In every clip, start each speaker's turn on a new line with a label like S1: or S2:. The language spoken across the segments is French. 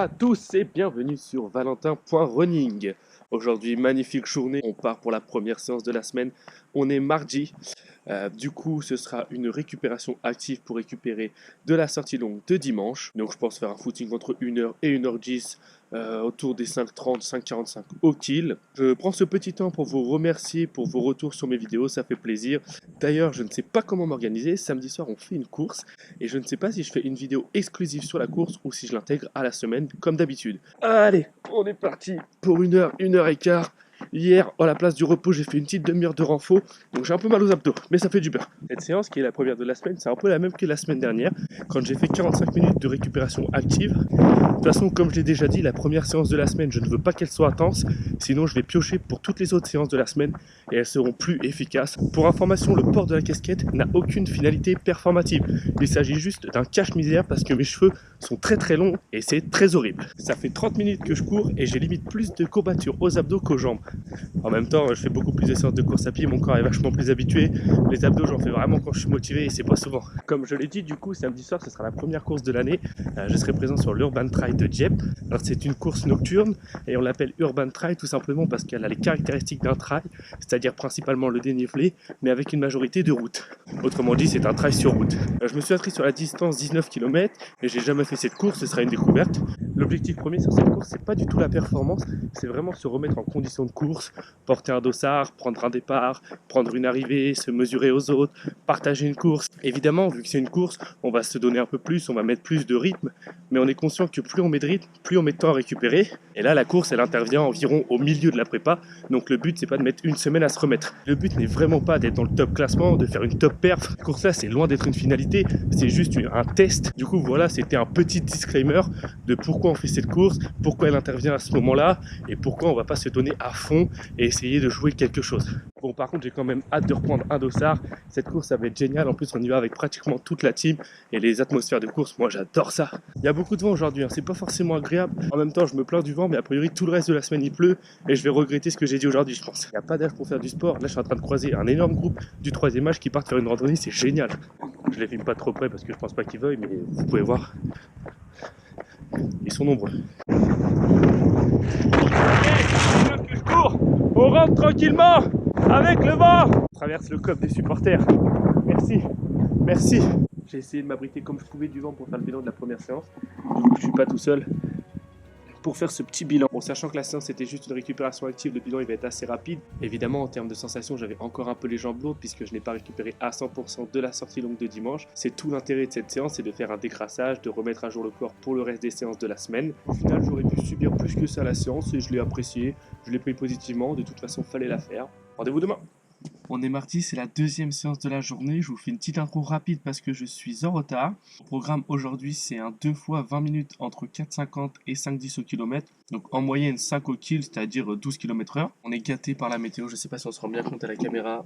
S1: à tous et bienvenue sur Valentin.running. Aujourd'hui, magnifique journée, on part pour la première séance de la semaine. On est mardi, du coup ce sera une récupération active pour récupérer de la sortie longue de dimanche. Donc je pense faire un footing entre 1h et 1h10 autour des 5h30, 5h45 au kill. Je prends ce petit temps pour vous remercier pour vos retours sur mes vidéos, ça fait plaisir. D'ailleurs, je ne sais pas comment m'organiser, samedi soir on fait une course et je ne sais pas si je fais une vidéo exclusive sur la course ou si je l'intègre à la semaine comme d'habitude. Allez, on est parti pour 1h, 1h15. Hier, à la place du repos, j'ai fait une petite demi-heure de renfo, donc j'ai un peu mal aux abdos, mais ça fait du bien. Cette séance, qui est la première de la semaine, c'est un peu la même que la semaine dernière, quand j'ai fait 45 minutes de récupération active. De toute façon, comme je l'ai déjà dit, la première séance de la semaine, je ne veux pas qu'elle soit intense, sinon je vais piocher pour toutes les autres séances de la semaine et elles seront plus efficaces. Pour information, le port de la casquette n'a aucune finalité performative. Il s'agit juste d'un cache-misère parce que mes cheveux sont très longs et c'est très horrible. Ça fait 30 minutes que je cours et j'ai limite plus de courbatures aux abdos qu'aux jambes. En même temps, je fais beaucoup plus de séances de course à pied, mon corps est vachement plus habitué. Les abdos, j'en fais vraiment quand je suis motivé et c'est pas souvent. Comme je l'ai dit, du coup, samedi soir, ce sera la première course de l'année. Je serai présent sur l'Urban Trail de Dieppe. Alors, c'est une course nocturne et on l'appelle Urban Trail tout simplement parce qu'elle a les caractéristiques d'un trail, c'est-à-dire principalement le dénivelé, mais avec une majorité de routes. Autrement dit, c'est un trail sur route. Je me suis inscrit sur la distance 19 km et j'ai jamais fait cette course, ce sera une découverte. L'objectif premier sur cette course, c'est pas du tout la performance, c'est vraiment se remettre en condition de course, porter un dossard, prendre un départ, prendre une arrivée, se mesurer aux autres, partager une course. Évidemment, vu que c'est une course, on va se donner un peu plus, on va mettre plus de rythme, mais on est conscient que plus on met de rythme, plus on met de temps à récupérer. Et là, la course, elle intervient environ au milieu de la prépa, donc le but, c'est pas de mettre une semaine à se remettre. Le but n'est vraiment pas d'être dans le top classement, de faire une top perf. Cette course-là, c'est loin d'être une finalité, c'est juste un test. Du coup, voilà, c'était un petit disclaimer de pourquoi on fait cette course, pourquoi elle intervient à ce moment-là, et pourquoi on va pas se donner à fond et essayer de jouer quelque chose. Bon, par contre, j'ai quand même hâte de reprendre un dossard. Cette course, ça va être génial. En plus, on y va avec pratiquement toute la team et les atmosphères de course, moi, j'adore ça. Il y a beaucoup de vent aujourd'hui, hein. C'est pas forcément agréable. En même temps, je me plains du vent, mais a priori, tout le reste de la semaine, il pleut et je vais regretter ce que j'ai dit aujourd'hui, je pense. Il n'y a pas d'âge pour faire du sport. Là, je suis en train de croiser un énorme groupe du 3e âge qui partent faire une randonnée, c'est génial. Je les filme pas trop près parce que je pense pas qu'ils veuillent, mais vous pouvez voir. Ils sont nombreux. Que je cours, on rentre tranquillement avec le vent. On traverse le cop des supporters. Merci. J'ai essayé de m'abriter comme je pouvais du vent pour faire le bilan de la première séance. Du coup, je suis pas tout seul pour faire ce petit bilan. Bon, sachant que la séance était juste une récupération active, le bilan il va être assez rapide. Évidemment, en termes de sensations, j'avais encore un peu les jambes lourdes puisque je n'ai pas récupéré à 100% de la sortie longue de dimanche. C'est tout l'intérêt de cette séance, c'est de faire un décrassage, de remettre à jour le corps pour le reste des séances de la semaine. Au final, j'aurais pu subir plus que ça la séance et je l'ai apprécié, je l'ai pris positivement, de toute façon, fallait la faire. Rendez-vous demain. On est mardi, c'est la deuxième séance de la journée. Je vous fais une petite intro rapide parce que je suis en retard. Le programme aujourd'hui, c'est un 2 fois 20 minutes entre 4,50 et 5,10 au kilomètre. Donc en moyenne 5 au kill, c'est-à-dire 12 km/h. On est gâté par la météo, je sais pas si on se rend bien compte à la caméra.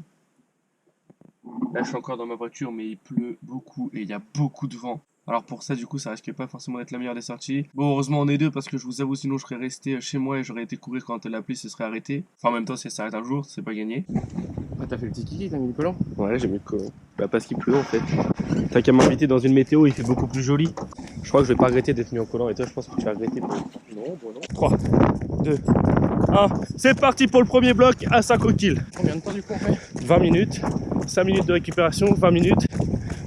S1: Là, je suis encore dans ma voiture, mais il pleut beaucoup et il y a beaucoup de vent. Alors pour ça, du coup, ça risque pas forcément d'être la meilleure des sorties. Bon, heureusement, on est deux parce que je vous avoue, sinon je serais resté chez moi et j'aurais été courir quand la pluie se serait arrêtée. Enfin, en même temps, si elle s'arrête un jour, c'est pas gagné.
S2: Ah, t'as fait le petit kiki, t'as mis le collant?
S1: Ouais, j'ai mis le collant. Bah, parce qu'il pleut en fait. T'as qu'à m'inviter dans une météo, il fait beaucoup plus joli. Je crois que je vais pas regretter d'être mis en collant et toi, je pense que tu vas regretter. Non, bon, non. 3, 2, 1. C'est parti pour le premier bloc à 5 au kill.
S2: Combien de temps du coup on fait?
S1: 20 minutes, 5 minutes de récupération, 20 minutes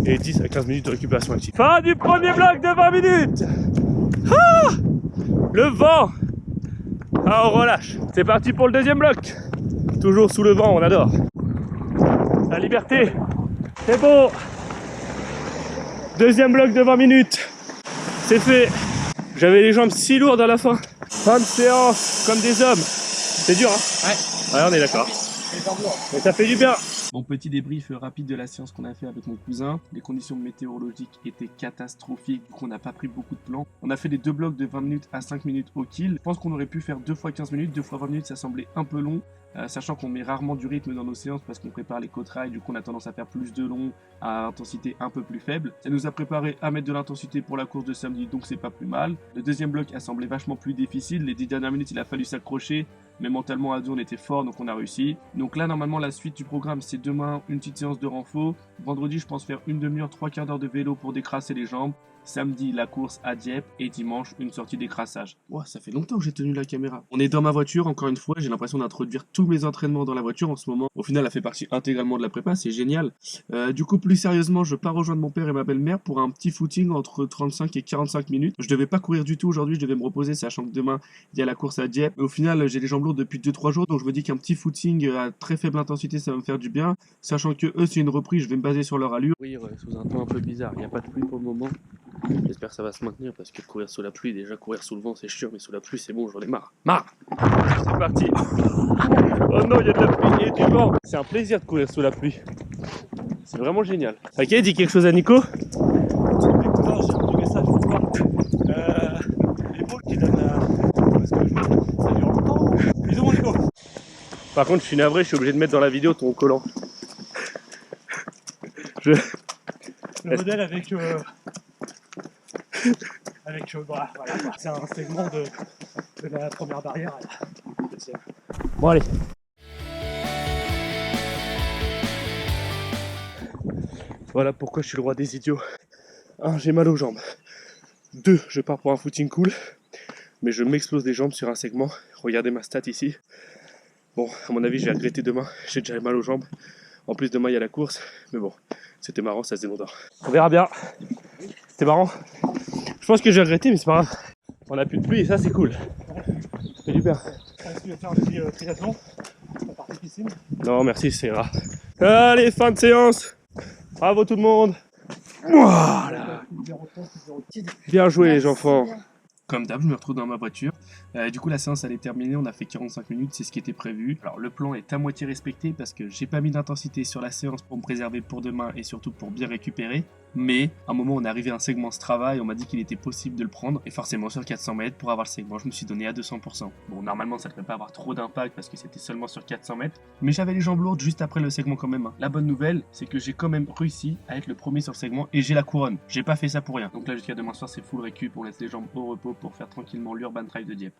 S1: et 10 à 15 minutes de récupération active. Fin du premier bloc de 20 minutes. Ah, le vent. Ah, on relâche. C'est parti pour le deuxième bloc. Toujours sous le vent, on adore. La liberté, c'est beau. Deuxième bloc de 20 minutes. C'est fait. J'avais les jambes si lourdes à la fin. Fin de séance, comme des hommes. C'est dur, hein? Ouais, on est d'accord. Mais ça fait du bien. Bon, petit débrief rapide de la séance qu'on a fait avec mon cousin. Les conditions météorologiques étaient catastrophiques, du coup on n'a pas pris beaucoup de plans. On a fait les deux blocs de 20 minutes à 5 minutes au kill. Je pense qu'on aurait pu faire 2 fois 15 minutes, 2 fois 20 minutes, ça semblait un peu long. Sachant qu'on met rarement du rythme dans nos séances parce qu'on prépare les co-trails, du coup on a tendance à faire plus de long à intensité un peu plus faible. Ça nous a préparé à mettre de l'intensité pour la course de samedi, donc c'est pas plus mal. Le deuxième bloc a semblé vachement plus difficile, les 10 dernières minutes il a fallu s'accrocher, mais mentalement à deux on était fort donc on a réussi. Donc là normalement la suite du programme c'est demain une petite séance de renfo. Vendredi je pense faire une demi-heure, 3 quarts d'heure de vélo pour décrasser les jambes. Samedi, la course à Dieppe et dimanche, une sortie d'écrassage. Ouah, ça fait longtemps que j'ai tenu la caméra. On est dans ma voiture, encore une fois, j'ai l'impression d'introduire tous mes entraînements dans la voiture en ce moment. Au final, elle fait partie intégralement de la prépa, c'est génial. Du coup, plus sérieusement, je pars rejoindre mon père et ma belle-mère pour un petit footing entre 35 et 45 minutes. Je devais pas courir du tout aujourd'hui, je devais me reposer, sachant que demain, il y a la course à Dieppe. Au final, j'ai les jambes lourdes depuis 2-3 jours, donc je me dis qu'un petit footing à très faible intensité, ça va me faire du bien. Sachant que eux, c'est une reprise, je vais me baser sur leur allure. Courir sous un temps un peu bizarre, il n'y a pas de pluie pour le moment. J'espère que ça va se maintenir parce que courir sous la pluie, déjà courir sous le vent c'est chiant, mais sous la pluie c'est bon, j'en ai marre. C'est parti. Oh non, il y a de la pluie et du vent. C'est un plaisir de courir sous la pluie. C'est vraiment génial. Ok, dis quelque chose à Nico.
S3: Écoute, j'ai un petit message pour toi. Les balles qui donnent parce que ça dure longtemps. Bisous mon Nico.
S1: Par contre, je suis navré, je suis obligé de mettre dans la vidéo ton collant.
S3: Le modèle avec voilà, c'est un segment de la première barrière. Bon allez.
S1: Voilà pourquoi je suis le roi des idiots. 1. J'ai mal aux jambes. 2. Je pars pour un footing cool, mais je m'explose les jambes sur un segment. Regardez ma stat ici. Bon, à mon avis, je vais regretter demain. J'ai déjà mal aux jambes. En plus, demain, il y a la course. Mais bon, c'était marrant, ça faisait longtemps. On verra bien. C'était marrant. Je pense que j'ai regretté, mais c'est pas grave. On a plus de pluie et ça, c'est cool. Ça fait du bien.
S3: Est-ce que tu vas faire un petit triathlon? La partie piscine?
S1: Non, merci, c'est rare. Allez, fin de séance. Bravo tout le monde. Voilà. Bien joué les enfants. Comme d'hab, je me retrouve dans ma voiture. Du coup, la séance elle est terminée, on a fait 45 minutes, c'est ce qui était prévu. Alors, le plan est à moitié respecté parce que j'ai pas mis d'intensité sur la séance pour me préserver pour demain et surtout pour bien récupérer. Mais à un moment, on est arrivé à un segment Strava et on m'a dit qu'il était possible de le prendre. Et forcément, sur 400 mètres, pour avoir le segment, je me suis donné à 200%. Bon, normalement, ça ne devrait pas avoir trop d'impact parce que c'était seulement sur 400 mètres. Mais j'avais les jambes lourdes juste après le segment quand même. La bonne nouvelle, c'est que j'ai quand même réussi à être le premier sur le segment et j'ai la couronne. J'ai pas fait ça pour rien. Donc là, jusqu'à demain soir, c'est full récup. On laisse les jambes au repos pour faire tranquillement l'Urban Trail de Dieppe.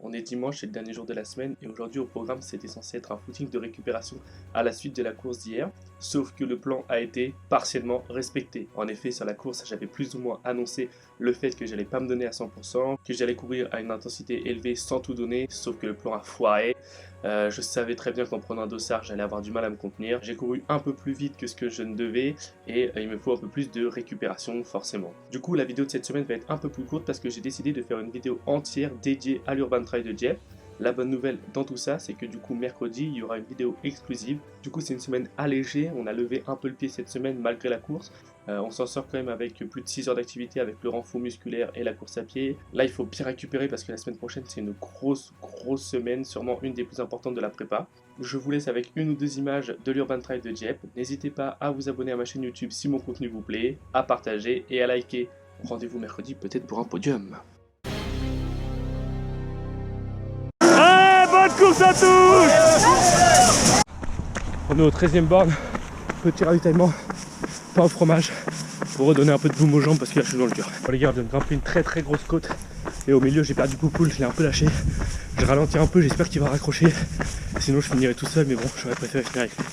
S1: On est dimanche, c'est le dernier jour de la semaine et aujourd'hui au programme c'était censé être un footing de récupération à la suite de la course d'hier, sauf que le plan a été partiellement respecté. En effet, sur la course, j'avais plus ou moins annoncé le fait que j'allais pas me donner à 100%, que j'allais courir à une intensité élevée sans tout donner, sauf que le plan a foiré. Je savais très bien qu'en prenant un dossard, j'allais avoir du mal à me contenir. J'ai couru un peu plus vite que ce que je ne devais et il me faut un peu plus de récupération forcément. Du coup, la vidéo de cette semaine va être un peu plus courte parce que j'ai décidé de faire une vidéo entière dédiée à l'Urban Trail de Dieppe. La bonne nouvelle dans tout ça, c'est que du coup mercredi, il y aura une vidéo exclusive. Du coup, c'est une semaine allégée, on a levé un peu le pied cette semaine malgré la course. On s'en sort quand même avec plus de 6 heures d'activité avec le renfort musculaire et la course à pied. Là, il faut bien récupérer parce que la semaine prochaine, c'est une grosse semaine, sûrement une des plus importantes de la prépa. Je vous laisse avec une ou deux images de l'Urban Trail de Dieppe. N'hésitez pas à vous abonner à ma chaîne YouTube si mon contenu vous plaît, à partager et à liker. Rendez-vous mercredi peut-être pour un podium. Bonne course à tous! On est au 13e borne, petit ravitaillement, pain au fromage, pour redonner un peu de boum aux jambes parce que là je suis dans le dur. Bon les gars, je viens de grimper une très grosse côte et au milieu j'ai perdu Poupoule, je l'ai un peu lâché. Je ralentis un peu, j'espère qu'il va raccrocher, sinon je finirai tout seul mais bon, j'aurais préféré finir avec lui.